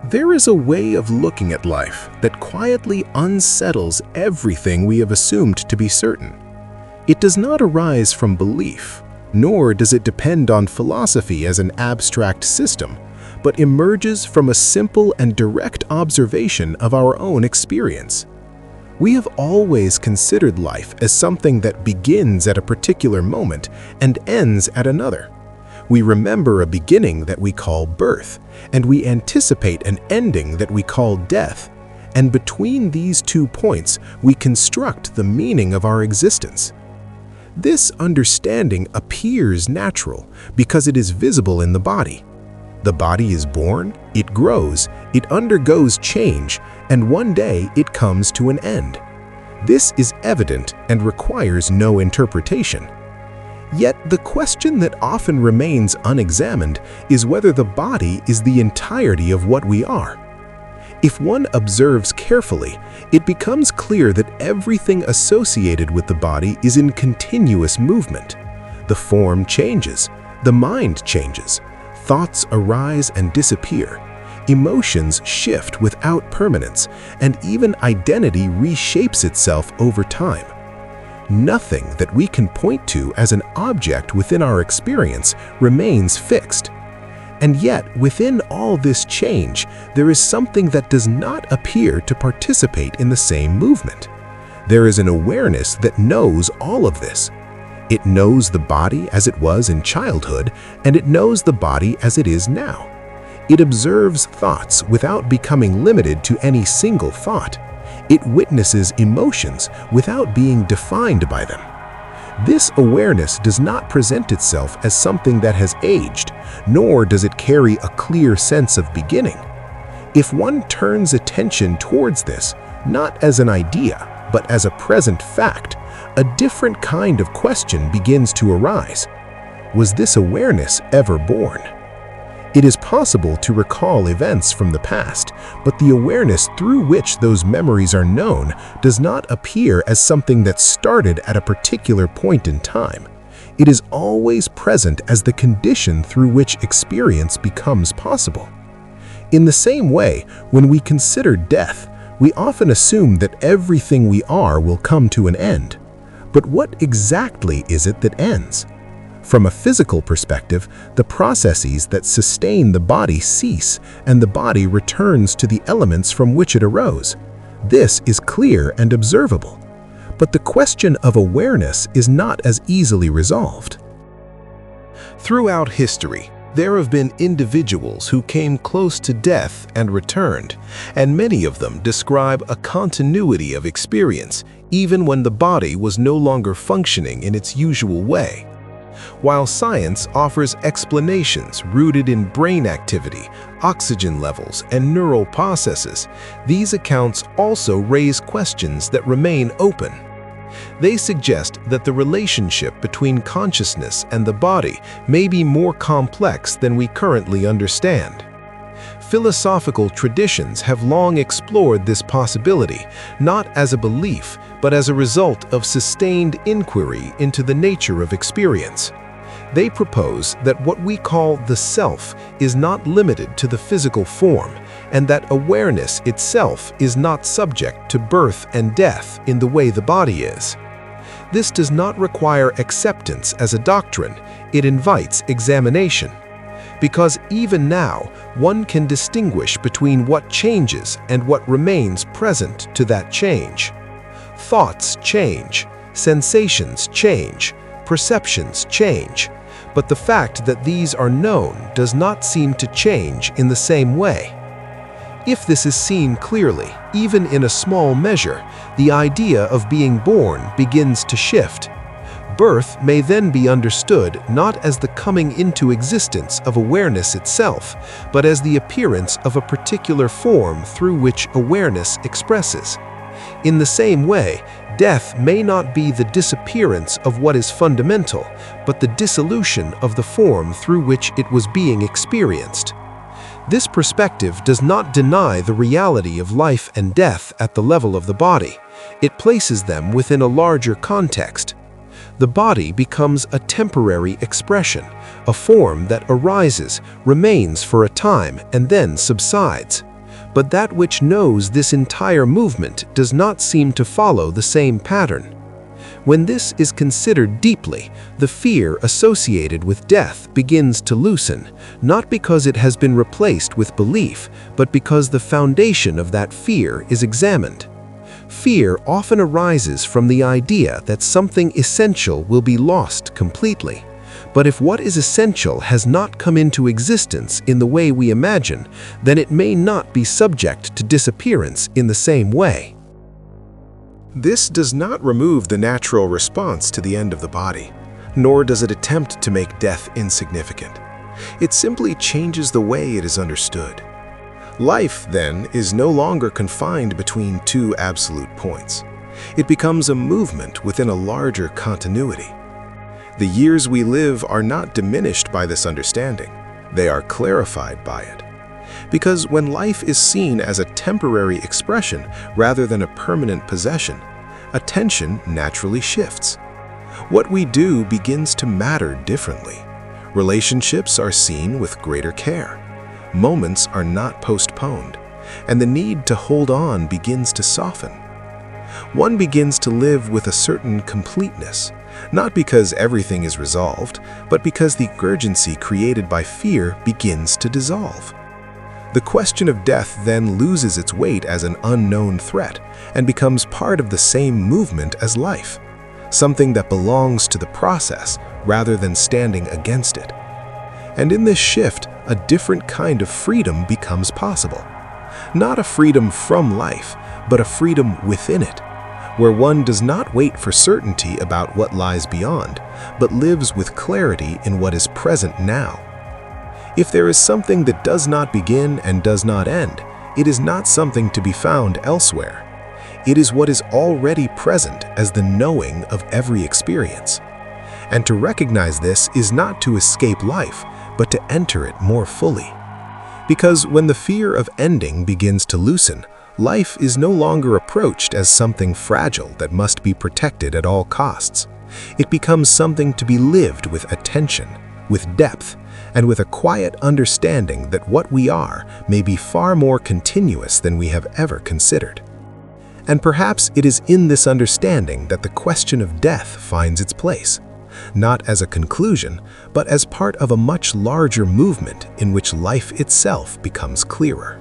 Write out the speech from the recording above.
There is a way of looking at life that quietly unsettles everything we have assumed to be certain. It does not arise from belief, nor does it depend on philosophy as an abstract system, but emerges from a simple and direct observation of our own experience. We have always considered life as something that begins at a particular moment and ends at another. We remember a beginning that we call birth, and we anticipate an ending that we call death. And between these 2 points, we construct the meaning of our existence. This understanding appears natural because it is visible in the body. The body is born, it grows, it undergoes change, and one day it comes to an end. This is evident and requires no interpretation. Yet the question that often remains unexamined is whether the body is the entirety of what we are. If one observes carefully, it becomes clear that everything associated with the body is in continuous movement. The form changes, the mind changes, thoughts arise and disappear, emotions shift without permanence, and even identity reshapes itself over time. Nothing that we can point to as an object within our experience remains fixed. And yet, within all this change, there is something that does not appear to participate in the same movement. There is an awareness that knows all of this. It knows the body as it was in childhood, and it knows the body as it is now. It observes thoughts without becoming limited to any single thought. It witnesses emotions without being defined by them. This awareness does not present itself as something that has aged, nor does it carry a clear sense of beginning. If one turns attention towards this, not as an idea, but as a present fact, a different kind of question begins to arise. Was this awareness ever born? It is possible to recall events from the past, but the awareness through which those memories are known does not appear as something that started at a particular point in time. It is always present as the condition through which experience becomes possible. In the same way, when we consider death, we often assume that everything we are will come to an end. But what exactly is it that ends? From a physical perspective, the processes that sustain the body cease, and the body returns to the elements from which it arose. This is clear and observable. But the question of awareness is not as easily resolved. Throughout history, there have been individuals who came close to death and returned, and many of them describe a continuity of experience, even when the body was no longer functioning in its usual way. While science offers explanations rooted in brain activity, oxygen levels, and neural processes, these accounts also raise questions that remain open. They suggest that the relationship between consciousness and the body may be more complex than we currently understand. Philosophical traditions have long explored this possibility, not as a belief, but as a result of sustained inquiry into the nature of experience. They propose that what we call the self is not limited to the physical form, and that awareness itself is not subject to birth and death in the way the body is. This does not require acceptance as a doctrine, it invites examination. Because even now, one can distinguish between what changes and what remains present to that change. Thoughts change, sensations change, perceptions change, but the fact that these are known does not seem to change in the same way. If this is seen clearly, even in a small measure, the idea of being born begins to shift. Birth may then be understood not as the coming into existence of awareness itself, but as the appearance of a particular form through which awareness expresses. In the same way, death may not be the disappearance of what is fundamental, but the dissolution of the form through which it was being experienced. This perspective does not deny the reality of life and death at the level of the body. It places them within a larger context. The body becomes a temporary expression, a form that arises, remains for a time, and then subsides. but that which knows this entire movement does not seem to follow the same pattern. When this is considered deeply, the fear associated with death begins to loosen, not because it has been replaced with belief, but because the foundation of that fear is examined. Fear often arises from the idea that something essential will be lost completely. But if what is essential has not come into existence in the way we imagine, then it may not be subject to disappearance in the same way. This does not remove the natural response to the end of the body, nor does it attempt to make death insignificant. It simply changes the way it is understood. Life, then, is no longer confined between two absolute points. It becomes a movement within a larger continuity. The years we live are not diminished by this understanding. They are clarified by it. Because when life is seen as a temporary expression rather than a permanent possession, attention naturally shifts. What we do begins to matter differently. Relationships are seen with greater care. Moments are not postponed, and the need to hold on begins to soften. One begins to live with a certain completeness, not because everything is resolved, but because the urgency created by fear begins to dissolve. The question of death then loses its weight as an unknown threat and becomes part of the same movement as life, something that belongs to the process rather than standing against it. And in this shift, a different kind of freedom becomes possible. Not a freedom from life, but a freedom within it, where one does not wait for certainty about what lies beyond, but lives with clarity in what is present now. If there is something that does not begin and does not end, it is not something to be found elsewhere. It is what is already present as the knowing of every experience. And to recognize this is not to escape life, but to enter it more fully. Because when the fear of ending begins to loosen, life is no longer approached as something fragile that must be protected at all costs. It becomes something to be lived with attention, with depth, and with a quiet understanding that what we are may be far more continuous than we have ever considered. And perhaps it is in this understanding that the question of death finds its place, not as a conclusion, but as part of a much larger movement in which life itself becomes clearer.